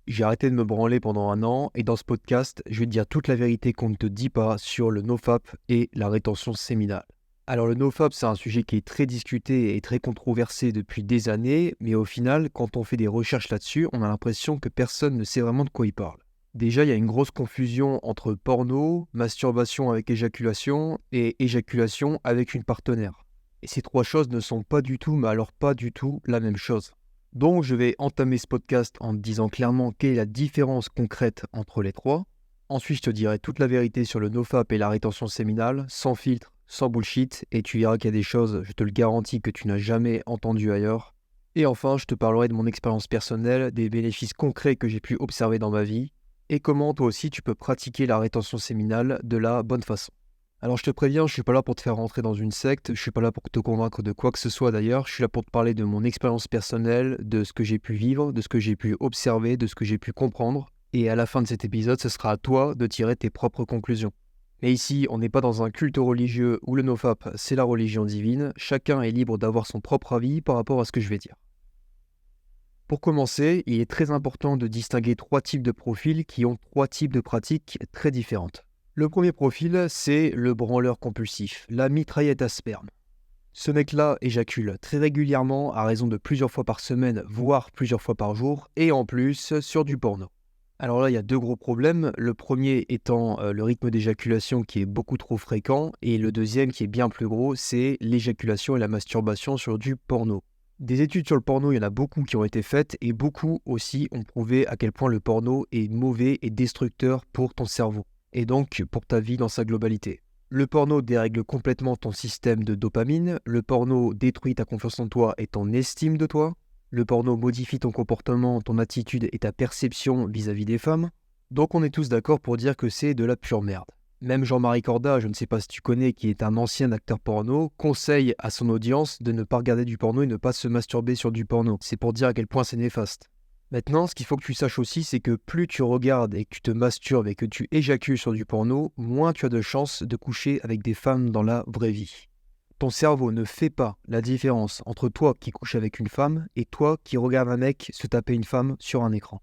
J'ai arrêté de me branler pendant 1 an et dans ce podcast, je vais te dire toute la vérité qu'on ne te dit pas sur le nofap et la rétention séminale. Alors le nofap, c'est un sujet qui est très discuté et très controversé depuis des années, mais au final, quand on fait des recherches là-dessus, on a l'impression que personne ne sait vraiment de quoi il parle. Déjà, il y a une grosse confusion entre porno, masturbation avec éjaculation et éjaculation avec une partenaire. Et ces trois choses ne sont pas du tout, mais alors pas du tout la même chose. Donc, je vais entamer ce podcast en te disant clairement quelle est la différence concrète entre les trois. Ensuite, je te dirai toute la vérité sur le nofap et la rétention séminale, sans filtre, sans bullshit, et tu verras qu'il y a des choses, je te le garantis, que tu n'as jamais entendues ailleurs. Et enfin, je te parlerai de mon expérience personnelle, des bénéfices concrets que j'ai pu observer dans ma vie, et comment toi aussi tu peux pratiquer la rétention séminale de la bonne façon. Alors je te préviens, je suis pas là pour te faire rentrer dans une secte, je suis pas là pour te convaincre de quoi que ce soit d'ailleurs, je suis là pour te parler de mon expérience personnelle, de ce que j'ai pu vivre, de ce que j'ai pu observer, de ce que j'ai pu comprendre, et à la fin de cet épisode, ce sera à toi de tirer tes propres conclusions. Mais ici, on n'est pas dans un culte religieux où le nofap, c'est la religion divine, chacun est libre d'avoir son propre avis par rapport à ce que je vais dire. Pour commencer, il est très important de distinguer trois types de profils qui ont trois types de pratiques très différentes. Le premier profil, c'est le branleur compulsif, la mitraillette à sperme. Ce mec-là éjacule très régulièrement à raison de plusieurs fois par semaine, voire plusieurs fois par jour, et en plus sur du porno. Alors là, il y a deux gros problèmes. Le premier étant le rythme d'éjaculation qui est beaucoup trop fréquent, et le deuxième qui est bien plus gros, c'est l'éjaculation et la masturbation sur du porno. Des études sur le porno, il y en a beaucoup qui ont été faites, et beaucoup aussi ont prouvé à quel point le porno est mauvais et destructeur pour ton cerveau, et donc pour ta vie dans sa globalité. Le porno dérègle complètement ton système de dopamine, le porno détruit ta confiance en toi et ton estime de toi, le porno modifie ton comportement, ton attitude et ta perception vis-à-vis des femmes. Donc on est tous d'accord pour dire que c'est de la pure merde. Même Jean-Marie Corda, je ne sais pas si tu connais, qui est un ancien acteur porno, conseille à son audience de ne pas regarder du porno et ne pas se masturber sur du porno. C'est pour dire à quel point c'est néfaste. Maintenant, ce qu'il faut que tu saches aussi, c'est que plus tu regardes et que tu te masturbes et que tu éjacules sur du porno, moins tu as de chances de coucher avec des femmes dans la vraie vie. Ton cerveau ne fait pas la différence entre toi qui couches avec une femme et toi qui regardes un mec se taper une femme sur un écran.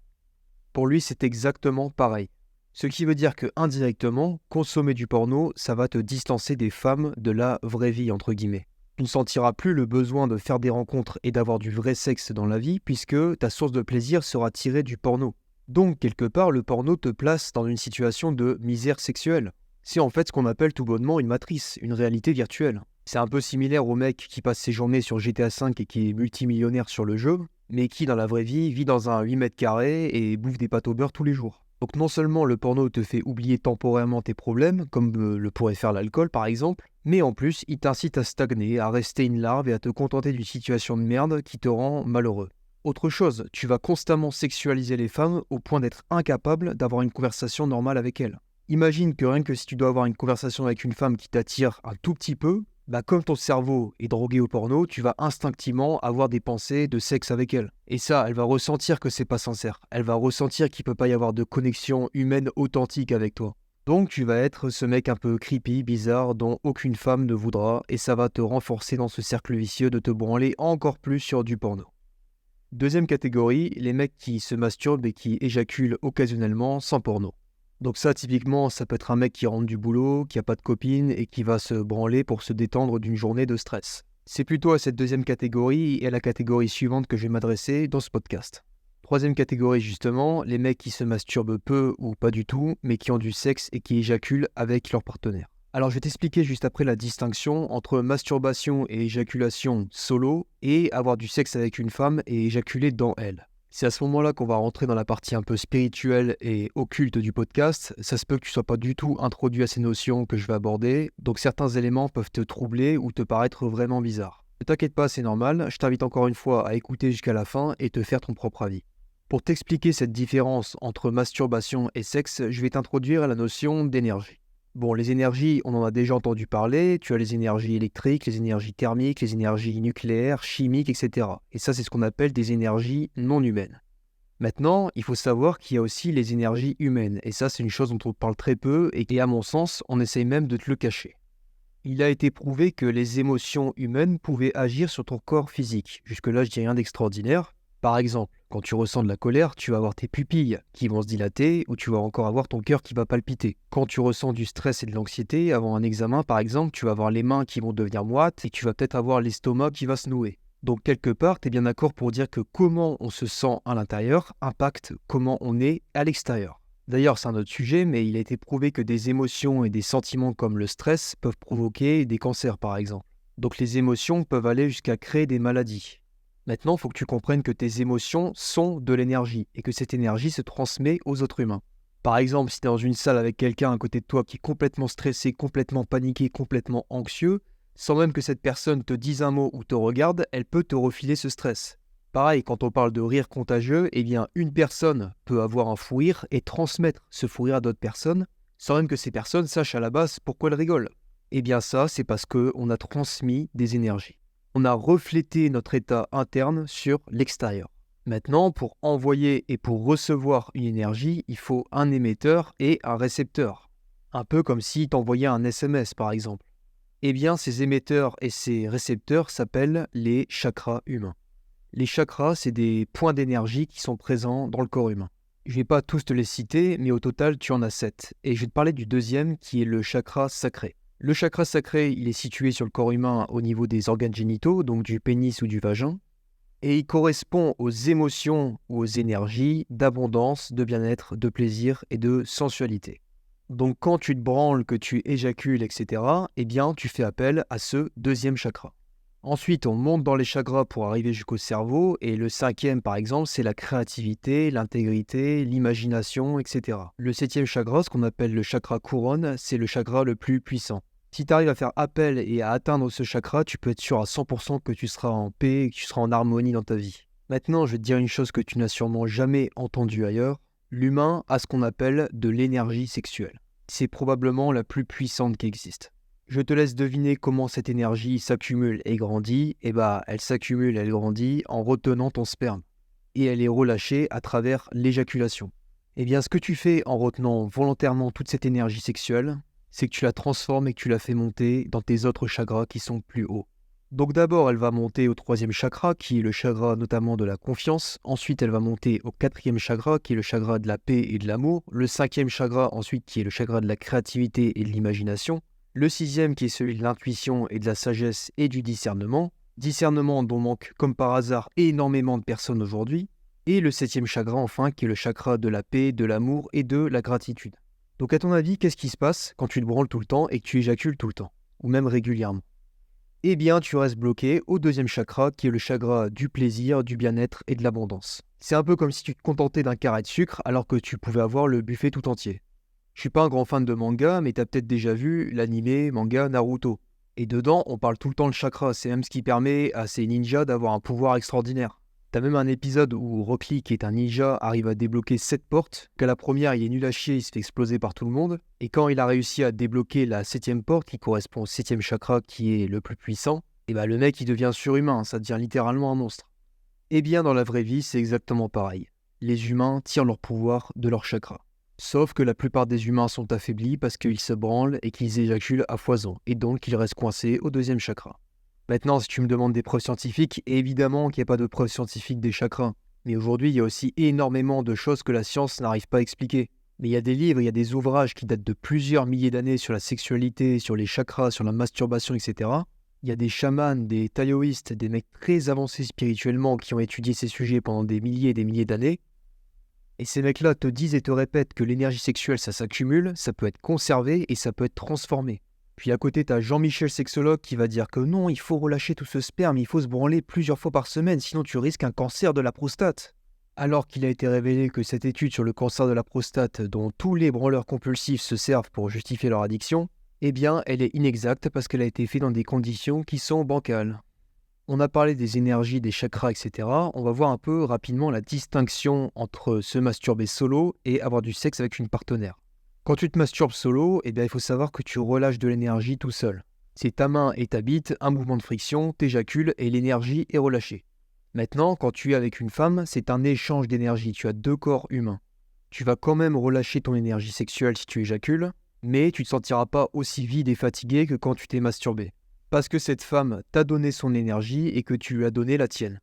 Pour lui, c'est exactement pareil. Ce qui veut dire que indirectement, consommer du porno, ça va te distancer des femmes de la vraie vie, entre guillemets. Tu ne sentiras plus le besoin de faire des rencontres et d'avoir du vrai sexe dans la vie puisque ta source de plaisir sera tirée du porno. Donc, quelque part, le porno te place dans une situation de misère sexuelle. C'est en fait ce qu'on appelle tout bonnement une matrice, une réalité virtuelle. C'est un peu similaire au mec qui passe ses journées sur GTA V et qui est multimillionnaire sur le jeu, mais qui dans la vraie vie vit dans un 8 mètres carrés et bouffe des pâtes au beurre tous les jours. Donc non seulement le porno te fait oublier temporairement tes problèmes, comme le pourrait faire l'alcool par exemple, mais en plus il t'incite à stagner, à rester une larve et à te contenter d'une situation de merde qui te rend malheureux. Autre chose, tu vas constamment sexualiser les femmes au point d'être incapable d'avoir une conversation normale avec elles. Imagine que rien que si tu dois avoir une conversation avec une femme qui t'attire un tout petit peu, comme ton cerveau est drogué au porno, tu vas instinctivement avoir des pensées de sexe avec elle. Et ça, elle va ressentir que c'est pas sincère. Elle va ressentir qu'il peut pas y avoir de connexion humaine authentique avec toi. Donc tu vas être ce mec un peu creepy, bizarre, dont aucune femme ne voudra, et ça va te renforcer dans ce cercle vicieux de te branler encore plus sur du porno. Deuxième catégorie, les mecs qui se masturbent et qui éjaculent occasionnellement sans porno. Donc ça, typiquement, ça peut être un mec qui rentre du boulot, qui a pas de copine et qui va se branler pour se détendre d'une journée de stress. C'est plutôt à cette deuxième catégorie et à la catégorie suivante que je vais m'adresser dans ce podcast. Troisième catégorie justement, les mecs qui se masturbent peu ou pas du tout, mais qui ont du sexe et qui éjaculent avec leur partenaire. Alors je vais t'expliquer juste après la distinction entre masturbation et éjaculation solo et avoir du sexe avec une femme et éjaculer dans elle. C'est à ce moment-là qu'on va rentrer dans la partie un peu spirituelle et occulte du podcast. Ça se peut que tu ne sois pas du tout introduit à ces notions que je vais aborder, donc certains éléments peuvent te troubler ou te paraître vraiment bizarres. Ne t'inquiète pas, c'est normal, je t'invite encore une fois à écouter jusqu'à la fin et te faire ton propre avis. Pour t'expliquer cette différence entre masturbation et sexe, je vais t'introduire à la notion d'énergie. Bon, les énergies, on en a déjà entendu parler, tu as les énergies électriques, les énergies thermiques, les énergies nucléaires, chimiques, etc. Et ça, c'est ce qu'on appelle des énergies non humaines. Maintenant, il faut savoir qu'il y a aussi les énergies humaines, et ça, c'est une chose dont on parle très peu, et à mon sens, on essaye même de te le cacher. Il a été prouvé que les émotions humaines pouvaient agir sur ton corps physique. Jusque-là, je dis rien d'extraordinaire. Par exemple, quand tu ressens de la colère, tu vas avoir tes pupilles qui vont se dilater ou tu vas encore avoir ton cœur qui va palpiter. Quand tu ressens du stress et de l'anxiété, avant un examen par exemple, tu vas avoir les mains qui vont devenir moites et tu vas peut-être avoir l'estomac qui va se nouer. Donc quelque part, tu es bien d'accord pour dire que comment on se sent à l'intérieur impacte comment on est à l'extérieur. D'ailleurs, c'est un autre sujet, mais il a été prouvé que des émotions et des sentiments comme le stress peuvent provoquer des cancers par exemple. Donc les émotions peuvent aller jusqu'à créer des maladies. Maintenant, il faut que tu comprennes que tes émotions sont de l'énergie et que cette énergie se transmet aux autres humains. Par exemple, si tu es dans une salle avec quelqu'un à côté de toi qui est complètement stressé, complètement paniqué, complètement anxieux, sans même que cette personne te dise un mot ou te regarde, elle peut te refiler ce stress. Pareil, quand on parle de rire contagieux, eh bien, une personne peut avoir un fou rire et transmettre ce fou rire à d'autres personnes, sans même que ces personnes sachent à la base pourquoi elles rigolent. Eh bien ça, c'est parce qu'on a transmis des énergies. On a reflété notre état interne sur l'extérieur. Maintenant, pour envoyer et pour recevoir une énergie, il faut un émetteur et un récepteur. Un peu comme si tu envoyais un SMS par exemple. Eh bien, ces émetteurs et ces récepteurs s'appellent les chakras humains. Les chakras, c'est des points d'énergie qui sont présents dans le corps humain. Je ne vais pas tous te les citer, mais au total, tu en as 7. Et je vais te parler du deuxième qui est le chakra sacré. Le chakra sacré, il est situé sur le corps humain au niveau des organes génitaux, donc du pénis ou du vagin, et il correspond aux émotions ou aux énergies d'abondance, de bien-être, de plaisir et de sensualité. Donc quand tu te branles, que tu éjacules, etc., eh bien tu fais appel à ce deuxième chakra. Ensuite, on monte dans les chakras pour arriver jusqu'au cerveau, et le cinquième, par exemple, c'est la créativité, l'intégrité, l'imagination, etc. Le septième chakra, ce qu'on appelle le chakra couronne, c'est le chakra le plus puissant. Si tu arrives à faire appel et à atteindre ce chakra, tu peux être sûr à 100% que tu seras en paix et que tu seras en harmonie dans ta vie. Maintenant, je vais te dire une chose que tu n'as sûrement jamais entendue ailleurs. L'humain a ce qu'on appelle de l'énergie sexuelle. C'est probablement la plus puissante qui existe. Je te laisse deviner comment cette énergie s'accumule et grandit. Eh bien, elle s'accumule et elle grandit en retenant ton sperme. Et elle est relâchée à travers l'éjaculation. Eh bien, ce que tu fais en retenant volontairement toute cette énergie sexuelle, c'est que tu la transformes et que tu la fais monter dans tes autres chakras qui sont plus hauts. Donc d'abord, elle va monter au troisième chakra, qui est le chakra notamment de la confiance. Ensuite, elle va monter au quatrième chakra, qui est le chakra de la paix et de l'amour. Le cinquième chakra, ensuite, qui est le chakra de la créativité et de l'imagination. Le sixième, qui est celui de l'intuition et de la sagesse et du discernement. Discernement dont manque, comme par hasard, énormément de personnes aujourd'hui. Et le septième chakra, enfin, qui est le chakra de la paix, de l'amour et de la gratitude. Donc à ton avis, qu'est-ce qui se passe quand tu te branles tout le temps et que tu éjacules tout le temps, ou même régulièrement? Eh bien, tu restes bloqué au deuxième chakra, qui est le chakra du plaisir, du bien-être et de l'abondance. C'est un peu comme si tu te contentais d'un carré de sucre alors que tu pouvais avoir le buffet tout entier. Je suis pas un grand fan de manga, mais t'as peut-être déjà vu l'animé manga Naruto. Et dedans, on parle tout le temps de chakra, c'est même ce qui permet à ces ninjas d'avoir un pouvoir extraordinaire. T'as même un épisode où Rock Lee, qui est un ninja, arrive à débloquer 7 portes, qu'à la première il est nul à chier, il se fait exploser par tout le monde, et quand il a réussi à débloquer la 7ème porte, qui correspond au 7ème chakra, qui est le plus puissant, et bah le mec il devient surhumain, ça devient littéralement un monstre. Eh bien dans la vraie vie, c'est exactement pareil. Les humains tirent leur pouvoir de leur chakra. Sauf que la plupart des humains sont affaiblis parce qu'ils se branlent et qu'ils éjaculent à foison, et donc ils restent coincés au deuxième chakra. Maintenant, si tu me demandes des preuves scientifiques, évidemment qu'il n'y a pas de preuves scientifiques des chakras. Mais aujourd'hui, il y a aussi énormément de choses que la science n'arrive pas à expliquer. Mais il y a des livres, il y a des ouvrages qui datent de plusieurs milliers d'années sur la sexualité, sur les chakras, sur la masturbation, etc. Il y a des chamans, des taoïstes, des mecs très avancés spirituellement qui ont étudié ces sujets pendant des milliers et des milliers d'années. Et ces mecs-là te disent et te répètent que l'énergie sexuelle, ça s'accumule, ça peut être conservé et ça peut être transformé. Puis à côté, t'as Jean-Michel Sexologue qui va dire que non, il faut relâcher tout ce sperme, il faut se branler plusieurs fois par semaine, sinon tu risques un cancer de la prostate. Alors qu'il a été révélé que cette étude sur le cancer de la prostate, dont tous les branleurs compulsifs se servent pour justifier leur addiction, eh bien, elle est inexacte parce qu'elle a été faite dans des conditions qui sont bancales. On a parlé des énergies, des chakras, etc. On va voir un peu rapidement la distinction entre se masturber solo et avoir du sexe avec une partenaire. Quand tu te masturbes solo, eh bien, il faut savoir que tu relâches de l'énergie tout seul. C'est ta main et ta bite, un mouvement de friction, t'éjacules et l'énergie est relâchée. Maintenant, quand tu es avec une femme, c'est un échange d'énergie, tu as deux corps humains. Tu vas quand même relâcher ton énergie sexuelle si tu éjacules, mais tu ne te sentiras pas aussi vide et fatigué que quand tu t'es masturbé. Parce que cette femme t'a donné son énergie et que tu lui as donné la tienne.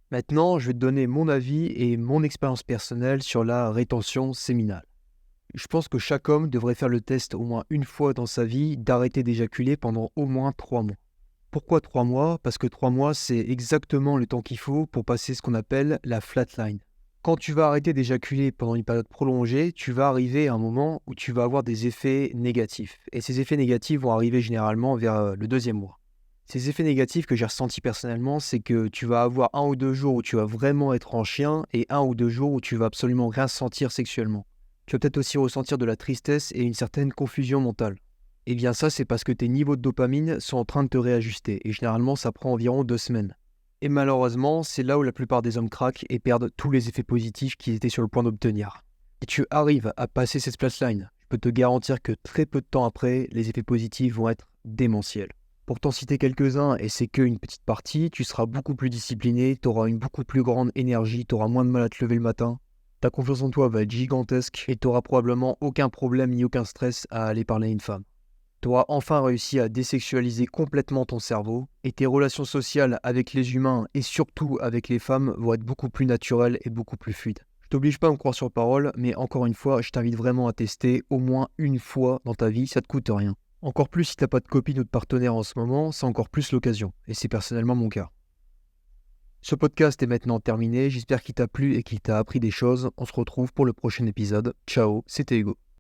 Maintenant, je vais te donner mon avis et mon expérience personnelle sur la rétention séminale. Je pense que chaque homme devrait faire le test au moins une fois dans sa vie d'arrêter d'éjaculer pendant au moins 3 mois. Pourquoi 3 mois? Parce que 3 mois, c'est exactement le temps qu'il faut pour passer ce qu'on appelle la flatline. Quand tu vas arrêter d'éjaculer pendant une période prolongée, tu vas arriver à un moment où tu vas avoir des effets négatifs. Et ces effets négatifs vont arriver généralement vers le deuxième mois. Ces effets négatifs que j'ai ressentis personnellement, c'est que tu vas avoir 1 ou 2 jours où tu vas vraiment être en chien et 1 ou 2 jours où tu vas absolument rien sentir sexuellement. Tu vas peut-être aussi ressentir de la tristesse et une certaine confusion mentale. Eh bien ça, c'est parce que tes niveaux de dopamine sont en train de te réajuster et généralement ça prend environ 2 semaines. Et malheureusement, c'est là où la plupart des hommes craquent et perdent tous les effets positifs qu'ils étaient sur le point d'obtenir. Si tu arrives à passer cette flatline, je peux te garantir que très peu de temps après, les effets positifs vont être démentiels. Pour t'en citer quelques-uns, et c'est qu'une petite partie, tu seras beaucoup plus discipliné, tu auras une beaucoup plus grande énergie, tu auras moins de mal à te lever le matin, ta confiance en toi va être gigantesque et tu n'auras probablement aucun problème ni aucun stress à aller parler à une femme. Tu auras enfin réussi à désexualiser complètement ton cerveau et tes relations sociales avec les humains et surtout avec les femmes vont être beaucoup plus naturelles et beaucoup plus fluides. Je t'oblige pas à me croire sur parole, mais encore une fois, je t'invite vraiment à tester au moins une fois dans ta vie, ça te coûte rien. Encore plus si t'as pas de copine ou de partenaire en ce moment, c'est encore plus l'occasion, et c'est personnellement mon cas. Ce podcast est maintenant terminé, j'espère qu'il t'a plu et qu'il t'a appris des choses. On se retrouve pour le prochain épisode. Ciao, c'était Hugo.